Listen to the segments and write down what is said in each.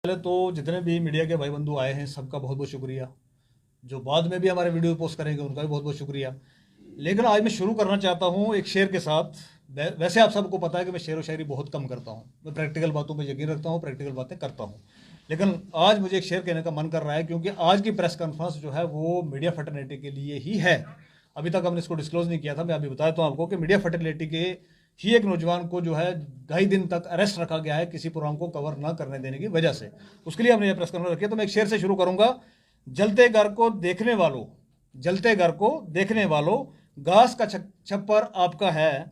पहले तो जितने भी मीडिया के भाई बंधु आए हैं सबका बहुत बहुत शुक्रिया। जो बाद में भी हमारे वीडियो पोस्ट करेंगे उनका भी बहुत बहुत शुक्रिया। लेकिन आज मैं शुरू करना चाहता हूँ एक शेर के साथ। वैसे आप सबको पता है कि मैं शेर व शायरी बहुत कम करता हूँ, मैं प्रैक्टिकल बातों पर यकीन रखता हूँ, प्रैक्टिकल बातें करता हूँ। लेकिन आज मुझे एक शेर कहने का मन कर रहा है क्योंकि आज की प्रेस कॉन्फ्रेंस जो है वो मीडिया फर्टिलिटी के लिए ही है। अभी तक हमने इसको डिस्क्लोज नहीं किया था। मैं अभी बताता हूँ आपको कि मीडिया फर्टिलिटी के ही एक नौजवान को जो है 2.5 दिन तक अरेस्ट रखा गया है किसी प्रोग्राम को कवर ना करने देने की वजह से। उसके लिए हमने ये प्रेस कॉन्फ्रेंस रखी है। तो मैं एक शेर से शुरू करूंगा। जलते घर को देखने वालों, जलते घर को देखने वालों, घास का छप्पर आपका है,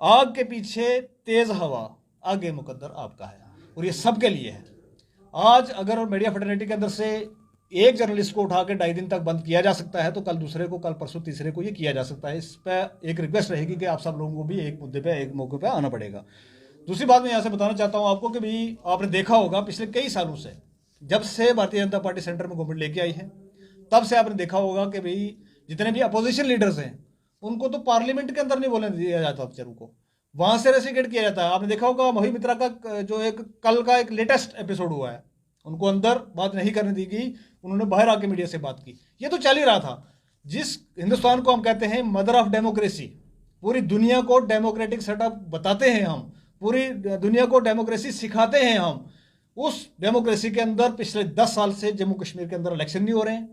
आग के पीछे तेज हवा, आगे मुकद्दर आपका है। और ये सबके लिए है। आज अगर मीडिया फर्टिलिटी के अंदर से एक जर्नलिस्ट को उठा के 2.5 दिन तक बंद किया जा सकता है तो कल दूसरे को, कल परसों तीसरे को ये किया जा सकता है। इस पर एक रिक्वेस्ट रहेगी कि आप सब लोगों को भी एक मुद्दे पे, एक मौके पे आना पड़ेगा। दूसरी बात मैं यहाँ से बताना चाहता हूँ आपको कि भी आपने देखा होगा पिछले कई सालों से, जब से भारतीय जनता पार्टी सेंटर में गवर्नमेंट लेके आई है, तब से आपने देखा होगा कि भाई जितने भी अपोजिशन लीडर्स हैं उनको तो पार्लियामेंट के अंदर नहीं बोलने दिया जाता, बेचारों को वहां से रेसिगेट किया जाता है। आपने देखा होगा मोही मित्रा का जो एक कल का एक लेटेस्ट एपिसोड हुआ है, उनको अंदर बात नहीं करने दी गई, उन्होंने बाहर आके मीडिया से बात की। ये तो चल ही रहा था। जिस हिंदुस्तान को हम कहते हैं मदर ऑफ डेमोक्रेसी, पूरी दुनिया को डेमोक्रेटिक सेटअप बताते हैं हम, पूरी दुनिया को डेमोक्रेसी सिखाते हैं हम, उस डेमोक्रेसी के अंदर पिछले 10 साल से जम्मू कश्मीर के अंदर इलेक्शन नहीं हो रहे हैं।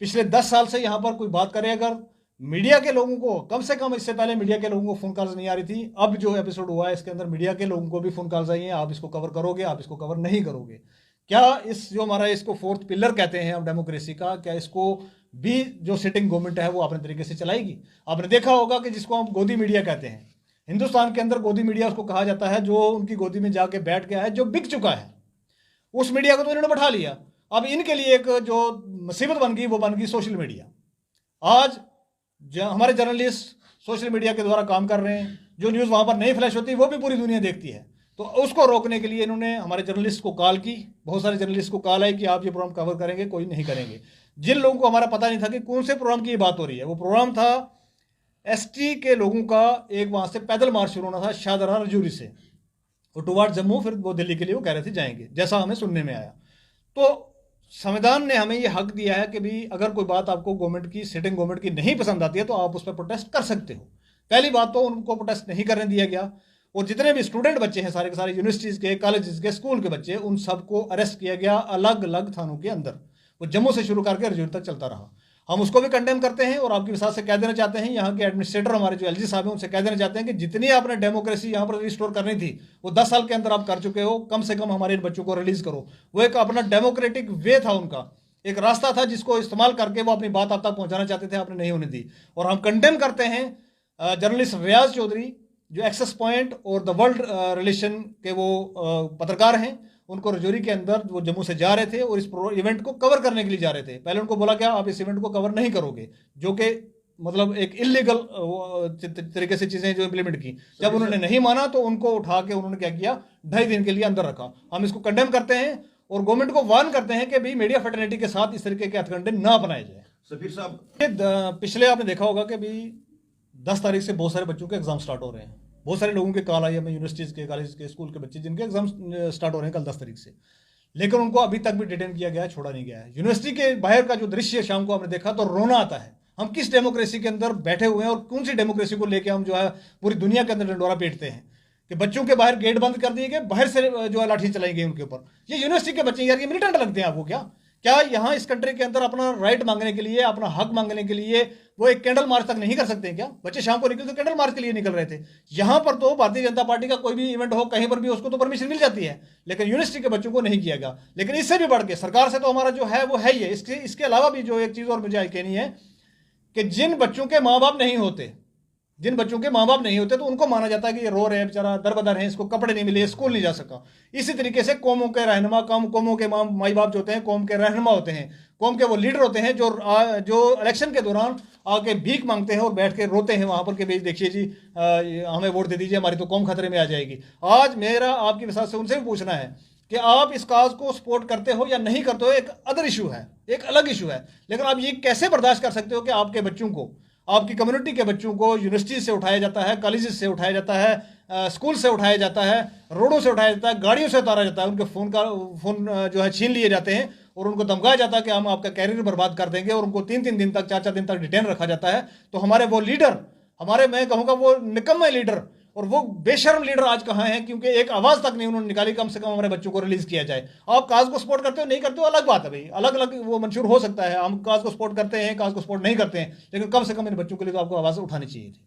पिछले 10 साल से यहां पर कोई बात करे अगर मीडिया के लोगों को, कम से कम इससे पहले मीडिया के लोगों को फोन कॉल्स नहीं आ रही थी। अब जो एपिसोड हुआ है इसके अंदर मीडिया के लोगों को भी फोन कॉल्स आई हैं, आप इसको कवर करोगे, आप इसको कवर नहीं करोगे। क्या इस जो हमारा इसको फोर्थ पिलर कहते हैं हम डेमोक्रेसी का, क्या इसको भी जो सिटिंग गवर्नमेंट है वो अपने तरीके से चलाएगी? आपने देखा होगा कि जिसको हम गोदी मीडिया कहते हैं, हिंदुस्तान के अंदर गोदी मीडिया उसको कहा जाता है जो उनकी गोदी में जाके बैठ गया है, जो बिक चुका है। उस मीडिया को तो इन्होंने बैठा लिया। अब इनके लिए एक जो मुसीबत बन गई वो बन गई सोशल मीडिया। आज हमारे जर्नलिस्ट सोशल मीडिया के द्वारा काम कर रहे हैं, जो न्यूज़ वहां पर नहीं फ्लैश होती वो भी पूरी दुनिया देखती है। तो उसको रोकने के लिए इन्होंने हमारे जर्नलिस्ट को कॉल की, बहुत सारे जर्नलिस्ट को कॉल आई कि आप ये प्रोग्राम कवर करेंगे, कोई नहीं करेंगे। जिन लोगों को हमारा पता नहीं था कि कौन से प्रोग्राम की ये बात हो रही है, वो प्रोग्राम था एसटी के लोगों का, एक वहां से पैदल मार्च शुरू होना था शाहदरा रजौरी से और टुवार्ड जम्मू, फिर वो दिल्ली के लिए वो कह रहे थे जाएंगे, जैसा हमें सुनने में आया। तो संविधान ने हमें ये हक दिया है कि भी अगर कोई बात आपको गवर्नमेंट की, सिटिंग गवर्नमेंट की नहीं पसंद आती है तो आप उस पर प्रोटेस्ट कर सकते हो। पहली बात तो उनको प्रोटेस्ट नहीं करने दिया गया। और जितने भी स्टूडेंट बच्चे हैं सारे के सारे, यूनिवर्सिटीज के, कॉलेजेस के, स्कूल के बच्चे, उन सबको अरेस्ट किया गया अलग अलग थानों के अंदर। वो जम्मू से शुरू करके रजौरी तक चलता रहा। हम उसको भी कंडेम करते हैं और आपकी विसात से कह देना चाहते हैं, यहाँ के एडमिनिस्ट्रेटर हमारे जो एलजी साहब हैं उनसे कह देना चाहते हैं कि जितनी आपने डेमोक्रेसी यहाँ पर रिस्टोर करनी थी वो 10 साल के अंदर आप कर चुके हो। कम से कम हमारे इन बच्चों को रिलीज करो। वो एक अपना डेमोक्रेटिक वे था, उनका एक रास्ता था जिसको इस्तेमाल करके वो अपनी बात आप तक पहुंचाना चाहते थे, आपने नहीं होने दी। और हम कंडेम करते हैं जर्नलिस्ट रियाज चौधरी जो एक्सेस पॉइंट और द वर्ल्ड रिलेशन के वो पत्रकार हैं, उनको रजौरी के अंदर वो जम्मू से जा रहे थे और इस इवेंट को कवर करने के लिए जा रहे थे। पहले उनको बोला क्या आप इस इवेंट को कवर नहीं करोगे, जो कि मतलब एक इलीगल तरीके से चीजें जो इंप्लीमेंट की। जब उन्होंने नहीं माना तो उनको उठा के उन्होंने क्या किया, 2.5 दिन के लिए अंदर रखा। हम इसको कंडेम करते हैं और गवर्नमेंट को वार्न करते हैं कि भाई मीडिया फर्टिलिटी के साथ इस तरीके के हथकंडे ना अपनाए जाए। सफीर साहब, पिछले आपने देखा होगा कि भाई 10 तारीख से बहुत सारे बच्चों के एग्जाम स्टार्ट हो रहे हैं। बहुत सारे लोगों के कॉल आई हमें, यूनिवर्सिटीज के, कॉलेज के, स्कूल के बच्चे जिनके एग्जाम स्टार्ट हो रहे हैं कल 10 तारीख से, लेकिन उनको अभी तक भी डिटेन किया गया है, छोड़ा नहीं गया है। यूनिवर्सिटी के बाहर का जो दृश्य शाम को आपने देखा तो रोना आता है। हम किस डेमोक्रेसी के अंदर बैठे हुए हैं और कौन सी डेमोक्रेसी को लेकर हम जो है पूरी दुनिया के अंदर डंडोरा पीटते हैं कि बच्चों के बाहर गेट बंद कर दिए गए, बाहर से जो है लाठी चलाई गई उनके ऊपर। ये यूनिवर्सिटी के बच्चे यार, ये मिलिटेंट लगते हैं आपको क्या यहाँ इस कंट्री के अंदर अपना राइट मांगने के लिए, अपना हक मांगने के लिए वो एक कैंडल मार्च तक नहीं कर सकते हैं क्या? बच्चे शाम को निकल तो कैंडल मार्च के लिए निकल रहे थे। यहाँ पर तो भारतीय जनता पार्टी का कोई भी इवेंट हो कहीं पर भी उसको तो परमिशन मिल जाती है, लेकिन यूनिवर्सिटी के बच्चों को नहीं किया गया। लेकिन इससे भी बढ़ के सरकार से तो हमारा जो है वो है ही है। इसके अलावा भी जो एक चीज और मुझे कहनी है कि जिन बच्चों के माँ बाप नहीं होते, जिन बच्चों के माँ बाप नहीं होते तो उनको माना जाता है कि ये रो रहे हैं, बेचारा दरबदर है, इसको कपड़े नहीं मिले, स्कूल नहीं जा सका। इसी तरीके से कौमों के रहनुमा, कौमों के माई बाप जो होते हैं, कौम के रहनुमा होते हैं, कौम के वो लीडर होते हैं जो इलेक्शन के दौरान आके भीख मांगते हैं और बैठ के रोते हैं वहां पर कि भाई देखिए जी हमें वोट दे दीजिए, हमारी तो कौम खतरे में आ जाएगी। आज मेरा आपकी विसात से उनसे भी पूछना है कि आप इस काज को सपोर्ट करते हो या नहीं करते हो। एक अदर इशू है, एक अलग इशू है, लेकिन आप ये कैसे बर्दाश्त कर सकते हो कि आपके बच्चों को, आपकी कम्युनिटी के बच्चों को यूनिवर्सिटी से उठाया जाता है, कॉलेजेस से उठाया जाता है, स्कूल से उठाया जाता है, रोडों से उठाया जाता है, गाड़ियों से उतारा जाता है, उनके फोन जो है छीन लिए जाते हैं और उनको धमकाया जाता है कि हम आपका कैरियर बर्बाद कर देंगे, और उनको 3-3 दिन तक, 4-4 दिन तक डिटेन रखा जाता है। तो हमारे वो लीडर, हमारे, मैं कहूँगा वो निकम्मे लीडर और वो बेशर्म लीडर आज कहाँ हैं, क्योंकि एक आवाज़ तक नहीं उन्होंने निकाली कम से कम हमारे बच्चों को रिलीज़ किया जाए। आप काज को सपोर्ट करते हो नहीं करते हो अलग बात है भाई, अलग अलग वो मंशूर हो सकता है, हम काज को सपोर्ट करते हैं, काज को सपोर्ट नहीं करते हैं, लेकिन कम से कम इन बच्चों के लिए तो आपको आवाज़ उठानी चाहिए थी।